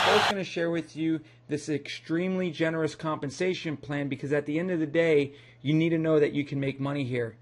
first going to share with you this extremely generous compensation plan because at the end of the day, you need to know that you can make money here.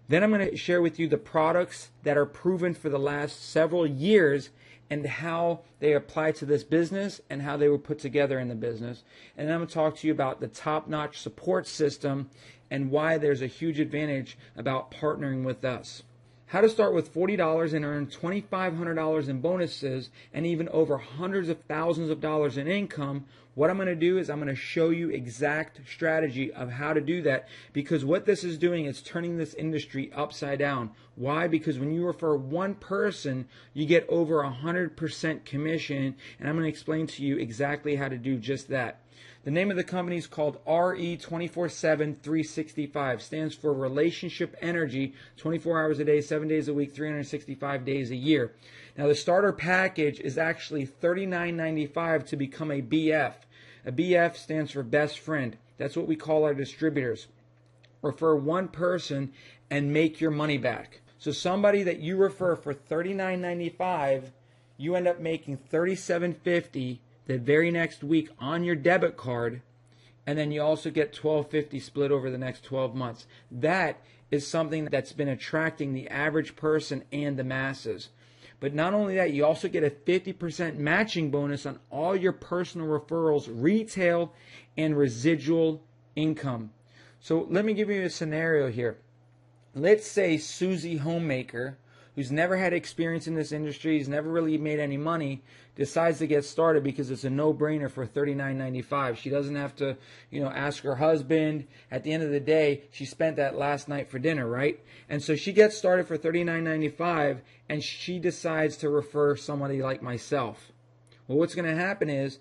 Then I'm going to share with you the products that are proven for the last several years and how they apply to this business and how they were put together in the business. And then I'm going to talk to you about the top-notch support system and why there's a huge advantage about partnering with us. How to start with $40 and earn $2,500 in bonuses and even over hundreds of thousands of dollars in income. What I'm going to do is I'm going to show you exact strategy of how to do that, because what this is doing is turning this industry upside down. Why? Because when you refer one person, you get over 100% commission, and I'm going to explain to you exactly how to do just that. The name of the company is called RE 24/7 365. Stands for Relationship Energy, 24 hours a day, 7 days a week, 365 days a year. Now the starter package is actually $39.95 to become a BF. A BF stands for best friend. That's what we call our distributors. Refer one person and make your money back. So somebody that you refer for $39.95, you end up making $37.50 the very next week on your debit card, and then you also get $12.50 split over the next 12 months. That is something that's been attracting the average person and the masses. But not only that, you also get a 50% matching bonus on all your personal referrals, retail and residual income. So let me give you a scenario here. Let's say Susie Homemaker, who's never had experience in this industry, has never really made any money, decides to get started because it's a no-brainer for $39.95. She doesn't have to, ask her husband. At the end of the day, she spent that last night for dinner, right? And so she gets started for $39.95, and she decides to refer somebody like myself. Well, what's going to happen is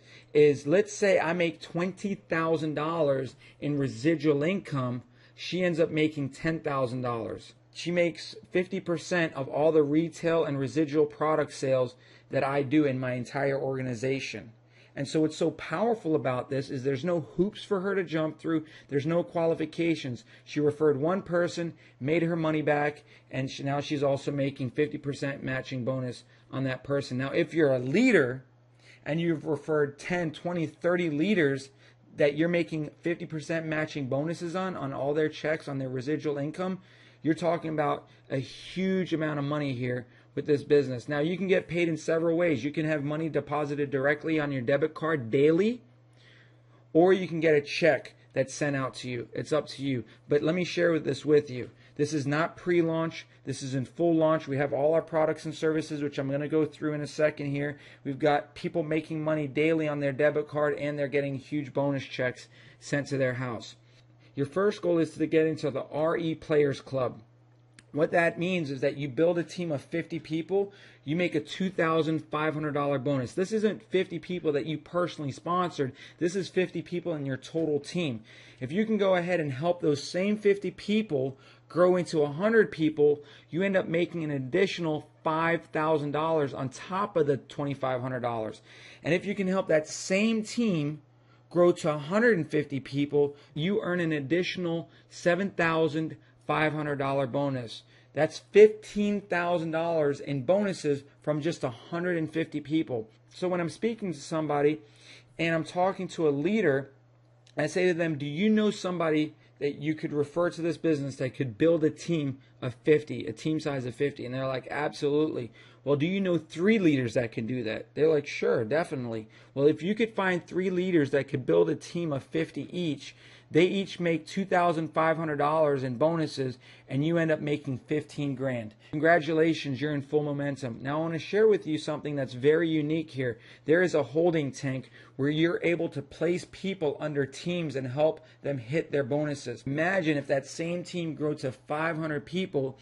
let's say I make $20,000 in residual income. She ends up making $10,000. She makes 50% of all the retail and residual product sales that I do in my entire organization. And so what's so powerful about this is there's no hoops for her to jump through. There's no qualifications. She referred one person, made her money back, and now she's also making 50% matching bonus on that person. Now, if you're a leader and you've referred 10, 20, 30 leaders that you're making 50% matching bonuses on all their checks, on their residual income, you're talking about a huge amount of money here with this business. Now, you can get paid in several ways. You can have money deposited directly on your debit card daily, or you can get a check that's sent out to you. It's up to you. But let me share this with you. This is not pre-launch. This is in full launch. We have all our products and services, which I'm going to go through in a second here. We've got people making money daily on their debit card, and they're getting huge bonus checks sent to their house. Your first goal is to get into the RE Players Club. What that means is that you build a team of 50 people, you make a $2,500 bonus. This isn't 50 people that you personally sponsored. This is 50 people in your total team. If you can go ahead and help those same 50 people grow into 100 people, you end up making an additional $5,000 on top of the $2,500. And if you can help that same team grow to 150 people, you earn an additional $7,500 bonus. That's $15,000 in bonuses from just 150 people. So when I'm speaking to somebody and I'm talking to a leader, I say to them, do you know somebody that you could refer to this business that could build a team of 50, a team size of 50? And they're like, absolutely. Well, do you know 3 leaders that can do that? They're like, sure, definitely. Well, if you could find 3 leaders that could build a team of 50 each, they each make $2,500 in bonuses, and you end up making 15 grand. Congratulations, you're in full momentum. Now I want to share with you something that's very unique here. There is a holding tank where you're able to place people under teams and help them hit their bonuses. Imagine if that same team grew to 500 people.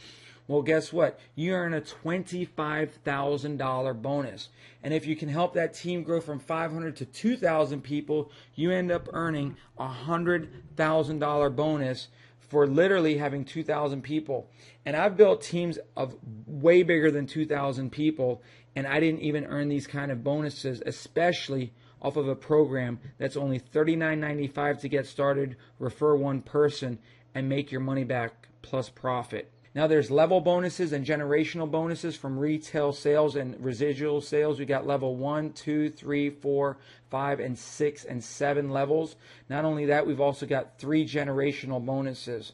Well, guess what? You earn a $25,000 bonus. And if you can help that team grow from 500 to 2,000 people, you end up earning a $100,000 bonus for literally having 2,000 people. And I've built teams of way bigger than 2,000 people, and I didn't even earn these kind of bonuses, especially off of a program that's only $39.95 to get started, refer one person, and make your money back plus profit. Now there's level bonuses and generational bonuses from retail sales and residual sales. We got level 1, 2, 3, 4, 5, and 6, and 7 levels. Not only that, we've also got 3 generational bonuses.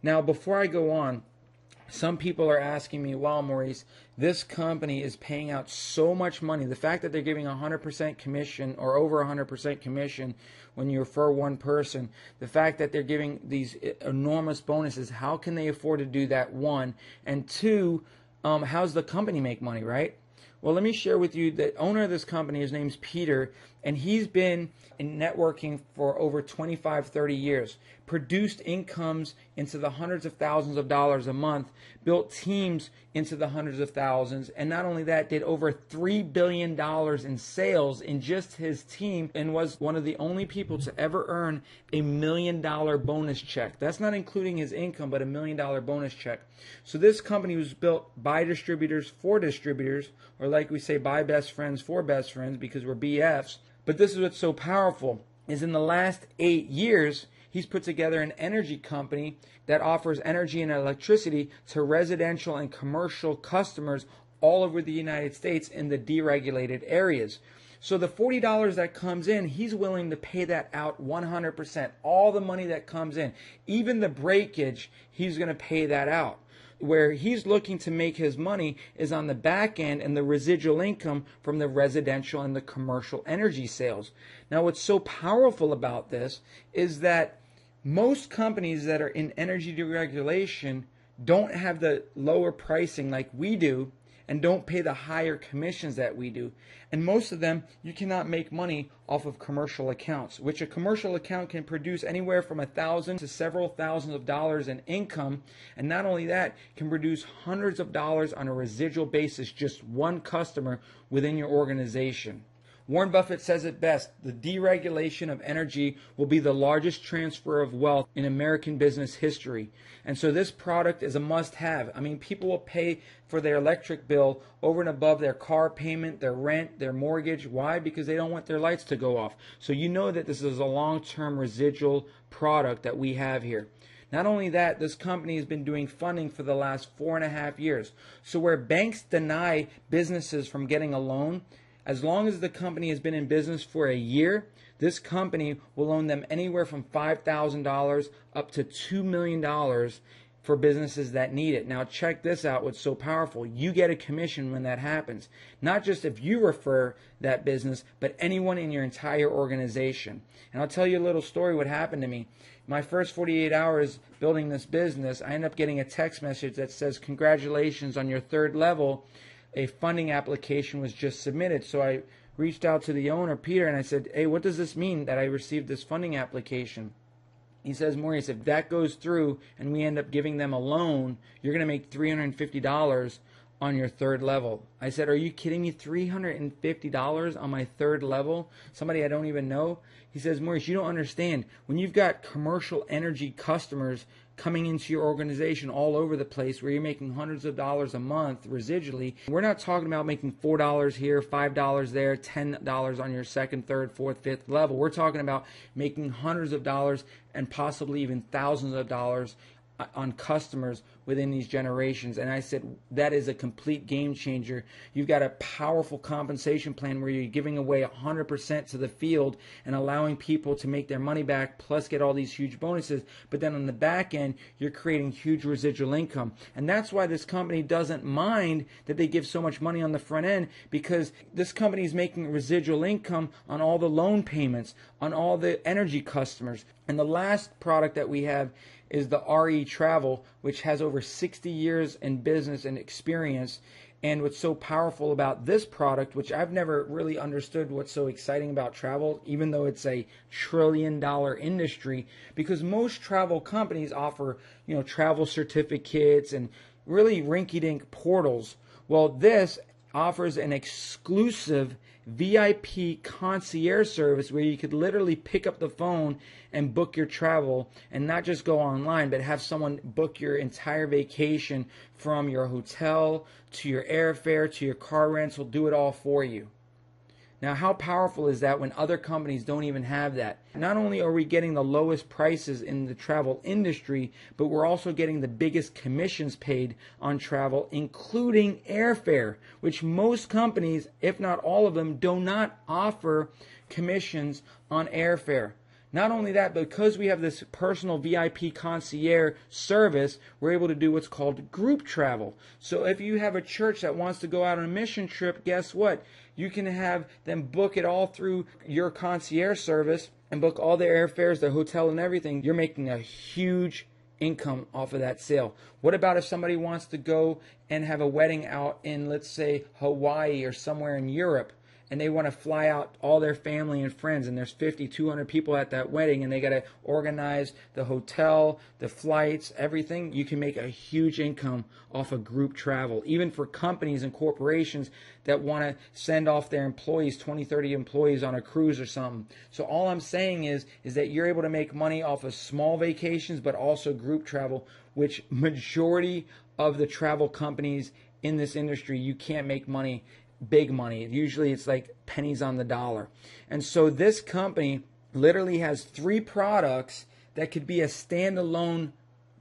Now before I go on, some people are asking me, wow, Maurice, this company is paying out so much money. The fact that they're giving 100% commission or over 100% commission when you refer one person, the fact that they're giving these enormous bonuses, how can they afford to do that, one? And two, how's the company make money, right? Well, let me share with you the owner of this company. His name's Peter, and he's been in networking for over 25, 30 years, produced incomes into the hundreds of thousands of dollars a month, built teams into the hundreds of thousands, and not only that, did over $3 billion in sales in just his team, and was one of the only people to ever earn $1 million bonus check. That's not including his income, but $1 million bonus check. So this company was built by distributors for distributors, or like we say, by best friends for best friends, because we're BFs. But this is what's so powerful, is in the last 8 years, he's put together an energy company that offers energy and electricity to residential and commercial customers all over the United States in the deregulated areas. So the $40 that comes in, he's willing to pay that out 100%. All the money that comes in, even the breakage, he's going to pay that out. Where he's looking to make his money is on the back end and the residual income from the residential and the commercial energy sales. Now, what's so powerful about this is that most companies that are in energy deregulation don't have the lower pricing like we do and don't pay the higher commissions that we do. And most of them, you cannot make money off of commercial accounts, which a commercial account can produce anywhere from $1,000 to several thousands of dollars in income. And not only that, can produce hundreds of dollars on a residual basis, just one customer within your organization. Warren Buffett says it best, the deregulation of energy will be the largest transfer of wealth in American business history. And so this product is a must-have. I mean, people will pay for their electric bill over and above their car payment, their rent, their mortgage. Why? Because they don't want their lights to go off. So you know that this is a long-term residual product that we have here. Not only that, this company has been doing funding for the last 4.5 years. So where banks deny businesses from getting a loan, as long as the company has been in business for a year, this company will loan them anywhere from $5,000 up to $2 million for businesses that need it. Now check this out, what's so powerful. You get a commission when that happens. Not just if you refer that business, but anyone in your entire organization. And I'll tell you a little story what happened to me. My first 48 hours building this business, I ended up getting a text message that says, congratulations on your 3rd level. A funding application was just submitted. So I reached out to the owner, Peter, and I said, hey, what does this mean that I received this funding application? He says, Maurice, if that goes through and we end up giving them a loan, you're going to make $350 on your 3rd level. I said, are you kidding me? $350 on my 3rd level? Somebody I don't even know? He says, Maurice, you don't understand. When you've got commercial energy customers coming into your organization all over the place where you're making hundreds of dollars a month residually, we're not talking about making $4 here, $5 there, $10 on your 2nd, 3rd, 4th, 5th level. We're talking about making hundreds of dollars and possibly even thousands of dollars on customers within these generations. And I said, that is a complete game changer. You've got a powerful compensation plan where you're giving away 100% to the field and allowing people to make their money back, plus get all these huge bonuses. But then on the back end, you're creating huge residual income. And that's why this company doesn't mind that they give so much money on the front end, because this company is making residual income on all the loan payments, on all the energy customers. And the last product that we have is the RE Travel, which has over 60 years in business and experience. And what's so powerful about this product, which I've never really understood what's so exciting about travel, even though it's a $1 trillion industry, because most travel companies offer, travel certificates and really rinky-dink portals. Well, this offers an exclusive VIP concierge service where you could literally pick up the phone and book your travel, and not just go online, but have someone book your entire vacation from your hotel to your airfare to your car rental, do it all for you. Now, how powerful is that when other companies don't even have that? Not only are we getting the lowest prices in the travel industry, but we're also getting the biggest commissions paid on travel, including airfare, which most companies, if not all of them, do not offer commissions on airfare. Not only that, but because we have this personal VIP concierge service, we're able to do what's called group travel. So if you have a church that wants to go out on a mission trip, guess what? You can have them book it all through your concierge service and book all their airfares, their hotel and everything. You're making a huge income off of that sale. What about if somebody wants to go and have a wedding out in, let's say, Hawaii or somewhere in Europe? And they want to fly out all their family and friends, and there's 50, 200 people at that wedding, and they got to organize the hotel, the flights, everything. You can make a huge income off of group travel, even for companies and corporations that want to send off their employees, 20, 30 employees on a cruise or something. So all I'm saying is that you're able to make money off of small vacations, but also group travel, which majority of the travel companies in this industry, you can't make money, big money. Usually it's like pennies on the dollar. And so this company literally has 3 products that could be a standalone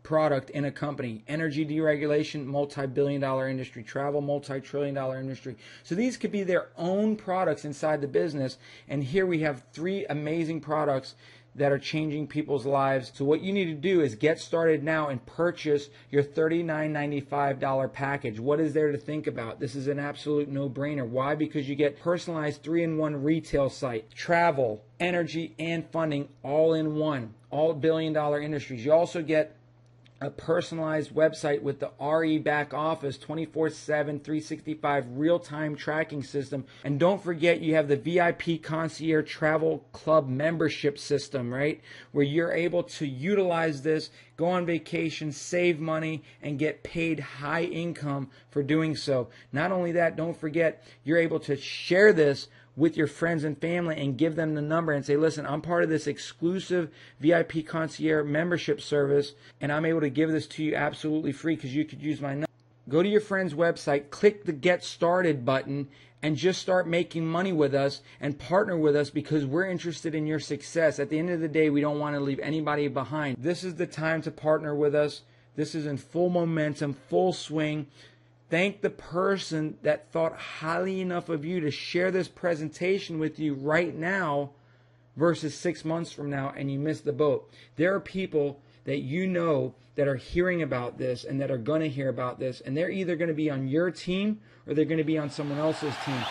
product in a company. Energy deregulation, multi-billion-dollar industry. Travel, multi-trillion-dollar industry. So these could be their own products inside the business. And here we have 3 amazing products that are changing people's lives. So what you need to do is get started now and purchase your $39.95 package. What is there to think about? This is an absolute no-brainer. Why? Because you get personalized 3-in-1 retail site, travel, energy, and funding all in one. All billion-dollar industries. You also get a personalized website with the RE back office, 24/7, 365 real-time tracking system. And don't forget, you have the VIP Concierge Travel Club membership system, right? Where you're able to utilize this, go on vacation, save money, and get paid high income for doing so. Not only that, don't forget, you're able to share this with your friends and family and give them the number and say, listen, I'm part of this exclusive VIP concierge membership service, and I'm able to give this to you absolutely free because you could use my number. Go to your friend's website, click the Get Started button, and just start making money with us and partner with us because we're interested in your success. At the end of the day, we don't want to leave anybody behind. This is the time to partner with us. This is in full momentum, full swing. Thank the person that thought highly enough of you to share this presentation with you right now versus 6 months from now and you missed the boat. There are people that you know that are hearing about this and that are going to hear about this, and they're either going to be on your team or they're going to be on someone else's team.